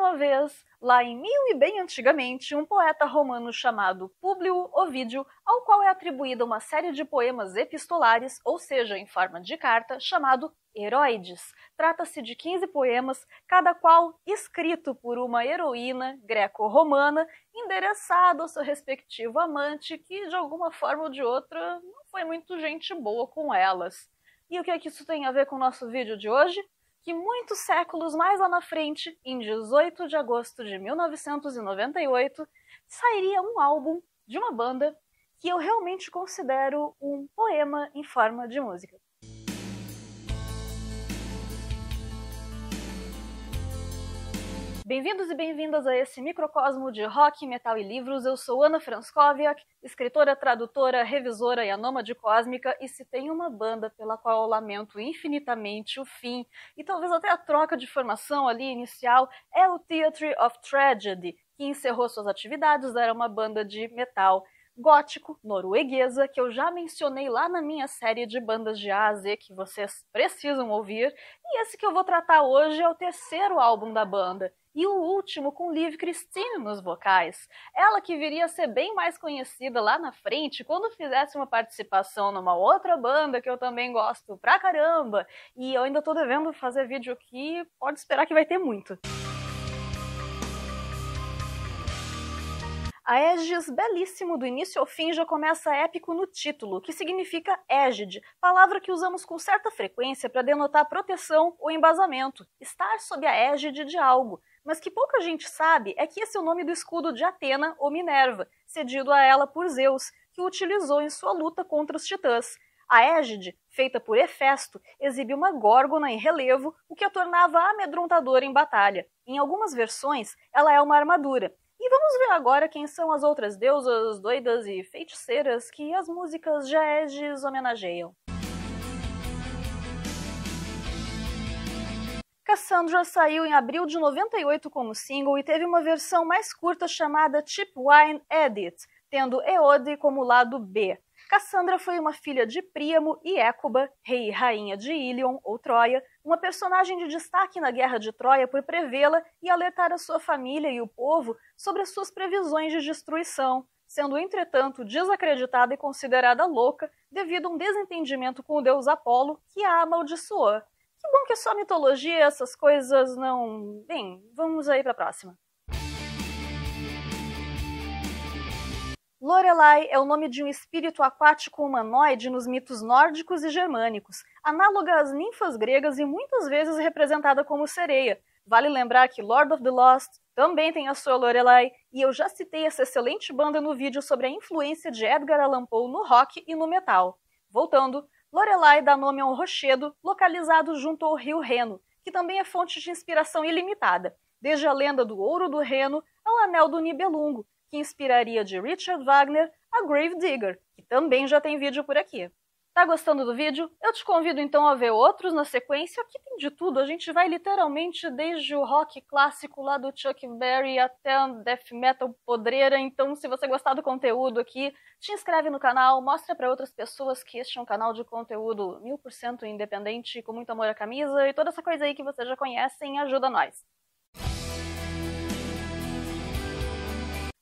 uma vez, lá em mil e bem antigamente, um poeta romano chamado Públio Ovídio, ao qual é atribuída uma série de poemas epistolares, ou seja, em forma de carta, chamado Heróides. Trata-se de 15 poemas, cada qual escrito por uma heroína greco-romana, endereçado ao seu respectivo amante, que de alguma forma ou de outra não foi muito gente boa com elas. E o que é que isso tem a ver com o nosso vídeo de hoje? Que muitos séculos mais lá na frente, em 18 de agosto de 1998, sairia um álbum de uma banda que eu realmente considero um poema em forma de música. Bem-vindos e bem-vindas a esse microcosmo de rock, metal e livros. Eu sou Ana Franskowiak, escritora, tradutora, revisora e a nômade cósmica, e se tem uma banda pela qual eu lamento infinitamente o fim, e talvez até a troca de formação ali inicial, é o Theatre of Tragedy, que encerrou suas atividades. Era uma banda de metal gótico, norueguesa, que eu já mencionei lá na minha série de bandas de A a Z, que vocês precisam ouvir, e esse que eu vou tratar hoje é o terceiro álbum da banda, e o último com Liv Kristine nos vocais. Ela que viria a ser bem mais conhecida lá na frente quando fizesse uma participação numa outra banda que eu também gosto pra caramba, e eu ainda tô devendo fazer vídeo aqui, pode esperar que vai ter muito. A Aegis, belíssimo do início ao fim, já começa épico no título, que significa égide, palavra que usamos com certa frequência para denotar proteção ou embasamento, estar sob a égide de algo. Mas que pouca gente sabe é que esse é o nome do escudo de Atena ou Minerva, cedido a ela por Zeus, que o utilizou em sua luta contra os titãs. A égide, feita por Hefesto, exibe uma górgona em relevo, o que a tornava amedrontadora em batalha. Em algumas versões, ela é uma armadura. E vamos ver agora quem são as outras deusas doidas e feiticeiras que as músicas de Aegis homenageiam. Cassandra saiu em abril de 98 como single e teve uma versão mais curta chamada Cheap Wine Edit, tendo Eode como lado B. Cassandra foi uma filha de Príamo e Écuba, rei e rainha de Ilion, ou Troia, uma personagem de destaque na Guerra de Troia por prevê-la e alertar a sua família e o povo sobre as suas previsões de destruição, sendo, entretanto, desacreditada e considerada louca devido a um desentendimento com o deus Apolo, que a amaldiçoou. Que bom que é só mitologia, essas coisas não... Bem, vamos aí pra próxima. Lorelai é o nome de um espírito aquático humanoide nos mitos nórdicos e germânicos, análoga às ninfas gregas e muitas vezes representada como sereia. Vale lembrar que Lord of the Lost também tem a sua Lorelai, e eu já citei essa excelente banda no vídeo sobre a influência de Edgar Allan Poe no rock e no metal. Voltando, Lorelai dá nome a um rochedo localizado junto ao rio Reno, que também é fonte de inspiração ilimitada, desde a lenda do Ouro do Reno ao Anel do Nibelungo, que inspiraria de Richard Wagner a Gravedigger, que também já tem vídeo por aqui. Tá gostando do vídeo? Eu te convido então a ver outros na sequência. Aqui tem de tudo, a gente vai literalmente desde o rock clássico lá do Chuck Berry até a death metal podreira. Então, se você gostar do conteúdo aqui, te inscreve no canal, mostra para outras pessoas que este é um canal de conteúdo 1000% independente, com muito amor à camisa e toda essa coisa aí que vocês já conhecem, ajuda nós.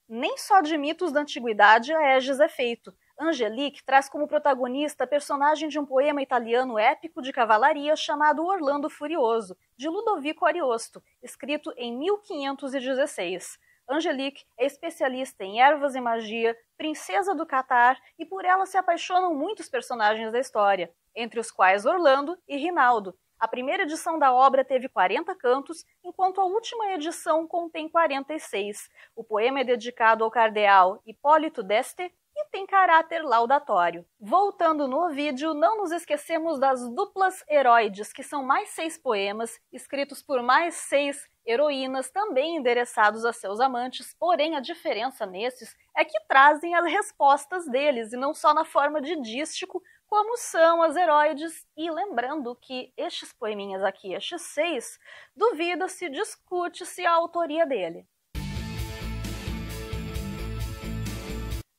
Nem só de mitos da antiguidade a Aegis é feito. Angelique traz como protagonista a personagem de um poema italiano épico de cavalaria chamado Orlando Furioso, de Ludovico Ariosto, escrito em 1516. Angelique é especialista em ervas e magia, princesa do Catar, e por ela se apaixonam muitos personagens da história, entre os quais Orlando e Rinaldo. A primeira edição da obra teve 40 cantos, enquanto a última edição contém 46. O poema é dedicado ao cardeal Hipólito d'Este e tem caráter laudatório. Voltando no vídeo, não nos esquecemos das duplas heróides, que são mais 6 poemas, escritos por mais 6 heroínas, também endereçados a seus amantes, porém a diferença nesses é que trazem as respostas deles, e não só na forma de dístico, como são as heróides. E lembrando que estes poeminhas aqui, estes 6, duvida-se, discute-se a autoria dele.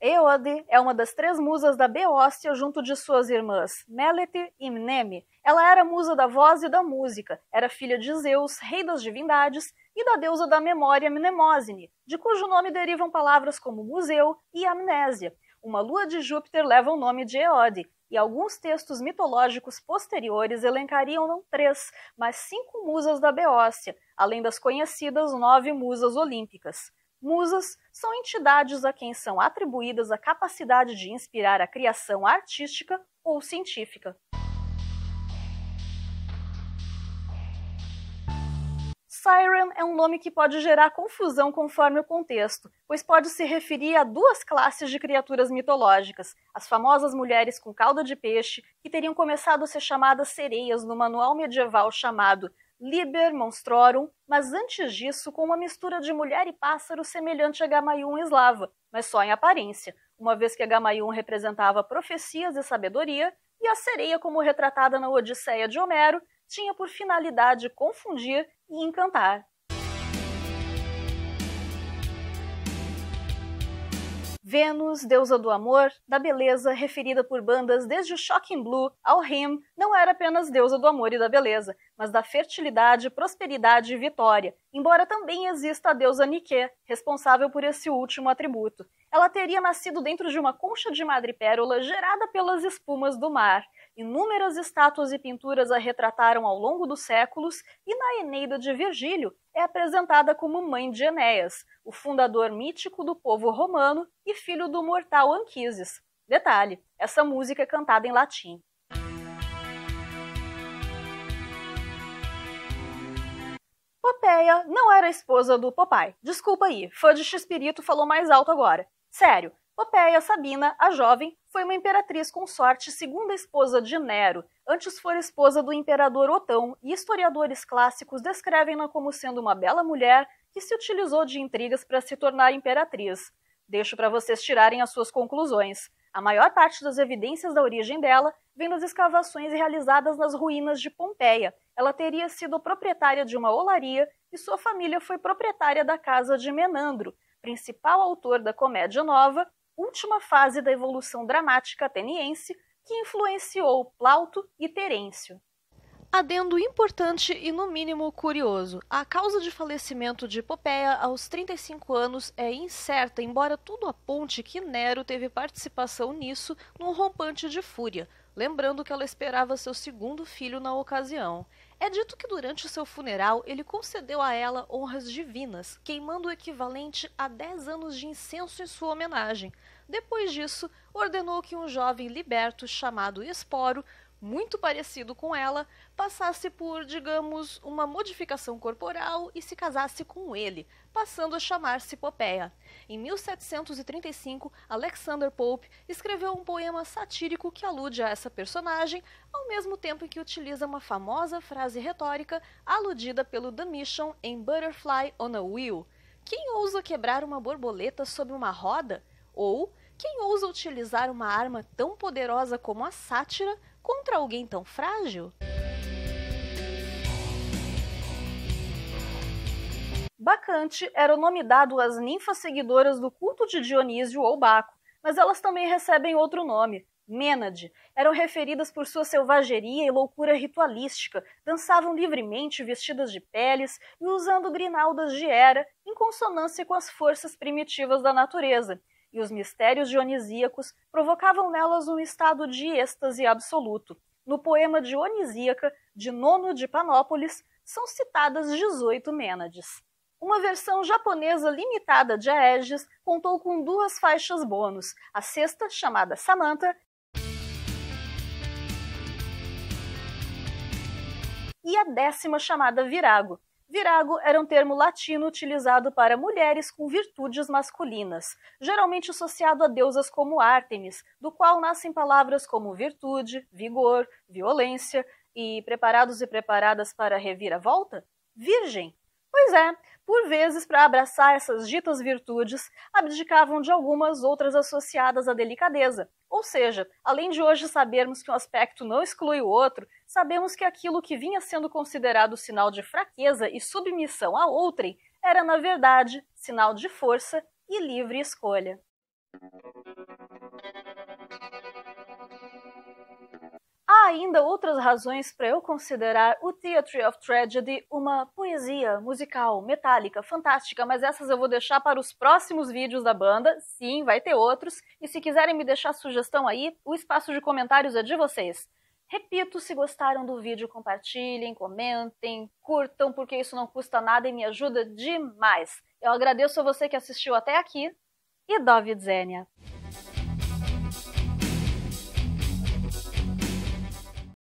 Eode é uma das 3 musas da Beócia junto de suas irmãs Mélite e Mneme. Ela era musa da voz e da música, era filha de Zeus, rei das divindades, e da deusa da memória Mnemosine, de cujo nome derivam palavras como museu e amnésia. Uma lua de Júpiter leva o nome de Eode, e alguns textos mitológicos posteriores elencariam não 3, mas 5 musas da Beócia, além das conhecidas 9 musas olímpicas. Musas são entidades a quem são atribuídas a capacidade de inspirar a criação artística ou científica. Siren é um nome que pode gerar confusão conforme o contexto, pois pode se referir a 2 classes de criaturas mitológicas, as famosas mulheres com cauda de peixe, que teriam começado a ser chamadas sereias no manual medieval chamado Liber Monstrorum, mas antes disso com uma mistura de mulher e pássaro semelhante a Gamaion eslava, mas só em aparência, uma vez que a Gamaion representava profecias e sabedoria, e a sereia, como retratada na Odisseia de Homero, tinha por finalidade confundir e encantar. Vênus, deusa do amor, da beleza, referida por bandas desde o Shocking Blue ao Him, não era apenas deusa do amor e da beleza, mas da fertilidade, prosperidade e vitória, embora também exista a deusa Nike, responsável por esse último atributo. Ela teria nascido dentro de uma concha de madrepérola gerada pelas espumas do mar. Inúmeras estátuas e pinturas a retrataram ao longo dos séculos, e na Eneida de Virgílio é apresentada como mãe de Enéas, o fundador mítico do povo romano e filho do mortal Anquises. Detalhe, essa música é cantada em latim. Popeia não era esposa do Popeye. Desculpa aí, fã de X-Pirito falou mais alto agora. Sério, Popeia Sabina, a jovem, foi uma imperatriz consorte segunda esposa de Nero, antes fora esposa do imperador Otão, e historiadores clássicos descrevem-na como sendo uma bela mulher que se utilizou de intrigas para se tornar imperatriz. Deixo para vocês tirarem as suas conclusões. A maior parte das evidências da origem dela vem das escavações realizadas nas ruínas de Pompeia. Ela teria sido proprietária de uma olaria e sua família foi proprietária da casa de Menandro, principal autor da Comédia Nova, última fase da evolução dramática ateniense que influenciou Plauto e Terêncio. Adendo importante e no mínimo curioso, a causa de falecimento de Popeia aos 35 anos é incerta, embora tudo aponte que Nero teve participação nisso num rompante de fúria, lembrando que ela esperava seu segundo filho na ocasião. É dito que durante seu funeral ele concedeu a ela honras divinas, queimando o equivalente a 10 anos de incenso em sua homenagem. Depois disso, ordenou que um jovem liberto chamado Esporo, muito parecido com ela, passasse por, digamos, uma modificação corporal e se casasse com ele, passando a chamar-se Popeia. Em 1735, Alexander Pope escreveu um poema satírico que alude a essa personagem, ao mesmo tempo em que utiliza uma famosa frase retórica aludida pelo Domitian em Butterfly on a Wheel. Quem ousa quebrar uma borboleta sob uma roda? Ou quem ousa utilizar uma arma tão poderosa como a sátira contra alguém tão frágil? Bacante era o nome dado às ninfas seguidoras do culto de Dionísio ou Baco, mas elas também recebem outro nome, Mênade. Eram referidas por sua selvageria e loucura ritualística, dançavam livremente vestidas de peles e usando grinaldas de Hera em consonância com as forças primitivas da natureza. E os mistérios dionisíacos provocavam nelas um estado de êxtase absoluto. No poema Dionisíaca, de Nono de Panópolis, são citadas 18 Mênades. Uma versão japonesa limitada de Aegis contou com 2 faixas bônus, a sexta, chamada Samantha, e a 10ª, chamada Virago. Virago era um termo latino utilizado para mulheres com virtudes masculinas, geralmente associado a deusas como Ártemis, do qual nascem palavras como virtude, vigor, violência e preparados e preparadas para a reviravolta? Virgem. Pois é, por vezes, para abraçar essas ditas virtudes, abdicavam de algumas outras associadas à delicadeza. Ou seja, além de hoje sabermos que um aspecto não exclui o outro, sabemos que aquilo que vinha sendo considerado sinal de fraqueza e submissão a outrem era, na verdade, sinal de força e livre escolha. A ainda outras razões para eu considerar o Theatre of Tragedy uma poesia musical, metálica, fantástica, mas essas eu vou deixar para os próximos vídeos da banda. Sim, vai ter outros. E se quiserem me deixar sugestão aí, o espaço de comentários é de vocês. Repito, se gostaram do vídeo, compartilhem, comentem, curtam, porque isso não custa nada e me ajuda demais. Eu agradeço a você que assistiu até aqui e do widzenia!